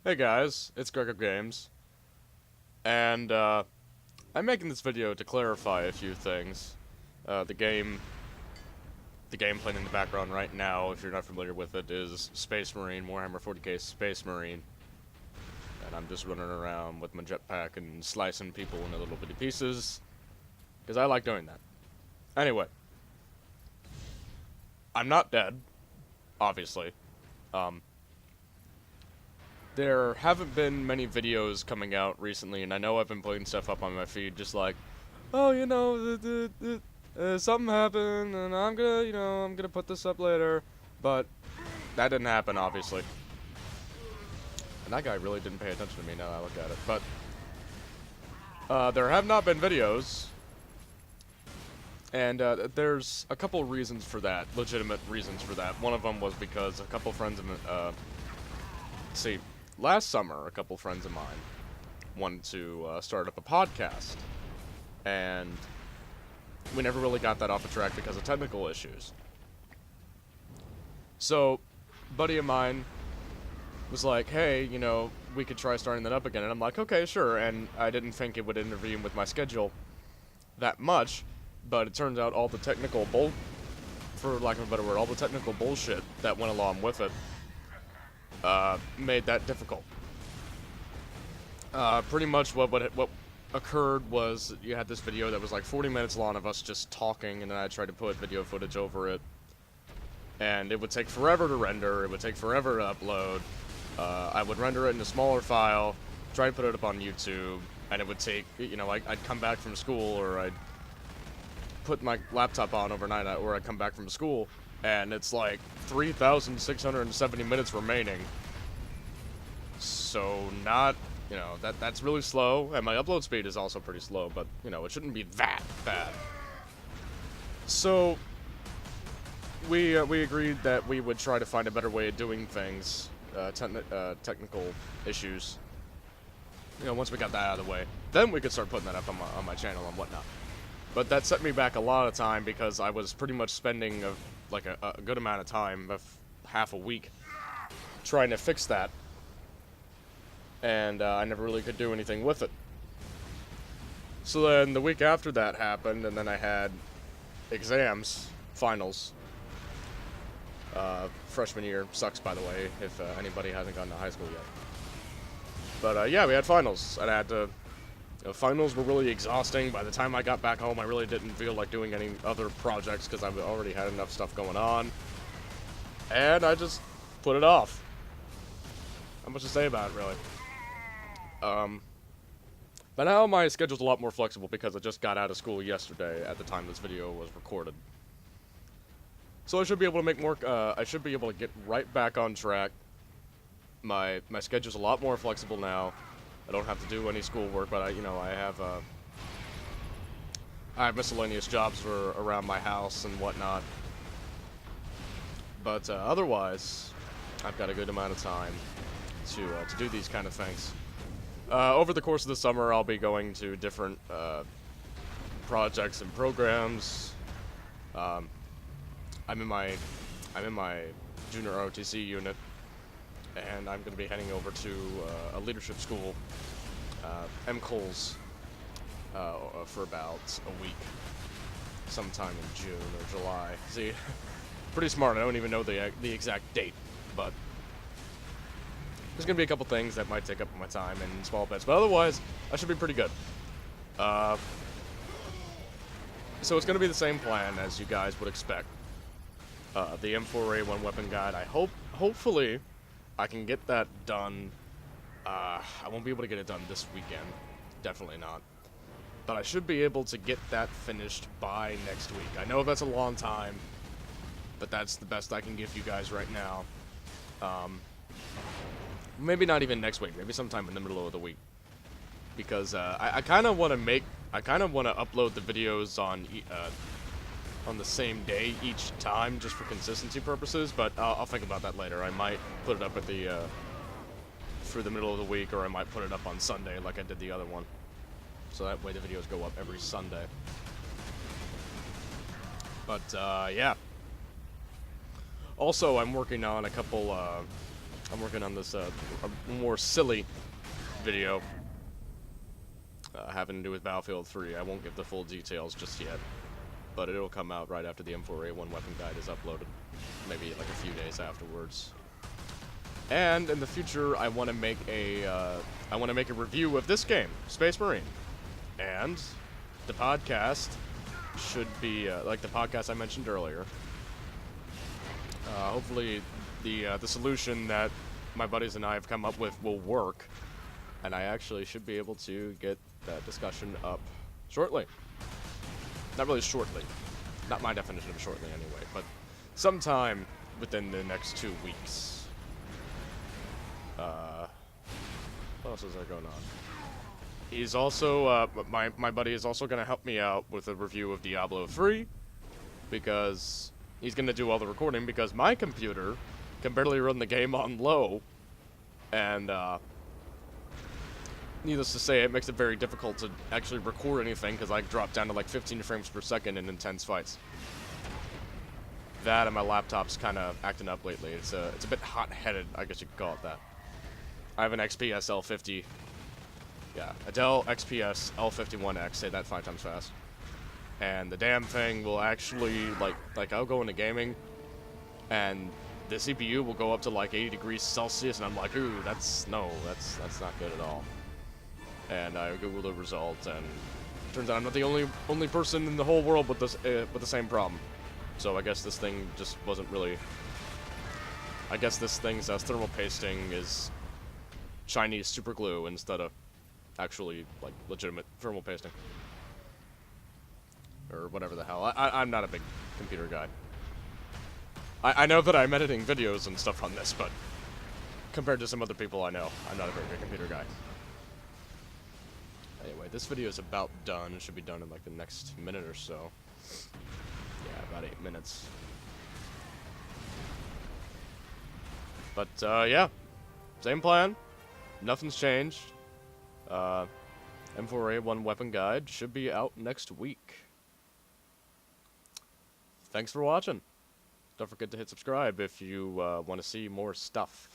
Hey guys, it's Gregofgames, and I'm making this video to clarify a few things. The game playing in the background right now, if you're not familiar with it, is Space Marine, Warhammer 40k Space Marine, and I'm just running around with my jetpack and slicing people into little bitty pieces, because I like doing that. Anyway, I'm not dead, obviously. Um, There haven't been many videos coming out recently, and I know I've been putting stuff up on my feed just like, oh, something happened, and I'm gonna put this up later. But that didn't happen, obviously. And that guy really didn't pay attention to me now that I look at it. But there have not been videos, and there's a couple reasons for that, legitimate reasons for that. One of them was because a couple friends of see, last summer, a couple friends of mine wanted to start up a podcast, and we never really got that off the track because of technical issues. So, a buddy of mine was like, hey, we could try starting that up again, and I'm like, okay, sure, and I didn't think it would intervene with my schedule that much, but it turns out all the technical for lack of a better word, all the technical bullshit that went along with it made that difficult. Pretty much what occurred was you had this video that was like 40 minutes long of us just talking, and then I tried to put video footage over it, and it would take forever to render, it would take forever to upload. I would render it in a smaller file, try to put it up on YouTube, and it would take, I'd come back from school, or I'd put my laptop on overnight, or I'd come back from school, and it's like 3,670 minutes remaining. So not, that's really slow, and my upload speed is also pretty slow, but, it shouldn't be that bad. So we agreed that we would try to find a better way of doing things, technical issues. Once we got that out of the way, then we could start putting that up on my channel and whatnot. But that set me back a lot of time because I was pretty much spending a good amount of time, half a week, trying to fix that, and I never really could do anything with it. So then the week after that happened, and then I had exams, finals. Freshman year sucks, by the way, if anybody hasn't gone to high school yet. But yeah, we had finals, and I had to. Finals were really exhausting. By the time I got back home, I really didn't feel like doing any other projects because I already had enough stuff going on. And I just put it off. Not much to say about it, really. But now my schedule's a lot more flexible because I just got out of school yesterday at the time this video was recorded. So I should be able to make more, I should be able to get right back on track. My schedule's a lot more flexible now. I don't have to do any schoolwork, but I have miscellaneous jobs around my house and whatnot. But otherwise, I've got a good amount of time to do these kind of things. Over the course of the summer, I'll be going to different projects and programs. I'm in my junior ROTC unit, and I'm going to be heading over to a leadership school, MCOLS, for about a week, sometime in June or July. See, pretty smart. I don't even know the exact date, but there's going to be a couple things that might take up my time in small bits, but otherwise, I should be pretty good. So it's going to be the same plan as you guys would expect. The M4A1 weapon guide, hopefully, I can get that done. I won't be able to get it done this weekend. Definitely not. But I should be able to get that finished by next week. I know that's a long time, but that's the best I can give you guys right now. Maybe not even next week. Maybe sometime in the middle of the week. Because I kind of want to upload the videos on the same day each time, just for consistency purposes, but I'll think about that later. I might put it up at for the middle of the week, or I might put it up on Sunday like I did the other one. So that way the videos go up every Sunday. But, yeah. Also, I'm working on a couple I'm working on this, a more silly video having to do with Battlefield 3. I won't give the full details just yet, but it'll come out right after the M4A1 weapon guide is uploaded, maybe like a few days afterwards. And in the future, I want to make a review of this game, Space Marine, and the podcast should be like the podcast I mentioned earlier. Hopefully, the solution that my buddies and I have come up with will work, and I actually should be able to get that discussion up shortly. Not really shortly. Not my definition of shortly anyway, but sometime within the next 2 weeks. What else is there going on? He's also, my buddy is also going to help me out with a review of Diablo 3, because he's going to do all the recording, because my computer can barely run the game on low, and, needless to say, it makes it very difficult to actually record anything, because I drop down to like 15 frames per second in intense fights. That and my laptop's kind of acting up lately. It's a bit hot-headed, I guess you could call it that. I have an XPS L50. Yeah, a Dell XPS L51X, say that 5 times fast. And the damn thing will actually, like I'll go into gaming, and the CPU will go up to like 80 degrees Celsius, and I'm like, ooh, that's not good at all. And I Google the results, and it turns out I'm not the only person in the whole world with this with the same problem. So I guess this thing just wasn't really. I guess this thing's thermal pasting is Chinese super glue instead of actually like legitimate thermal pasting or whatever the hell. I'm not a big computer guy. I know that I'm editing videos and stuff on this, but compared to some other people I know, I'm not a very big computer guy. Anyway, this video is about done. It should be done in like the next minute or so. Yeah, about 8 minutes. But yeah, same plan. Nothing's changed. M4A1 weapon guide should be out next week. Thanks for watching. Don't forget to hit subscribe if you want to see more stuff.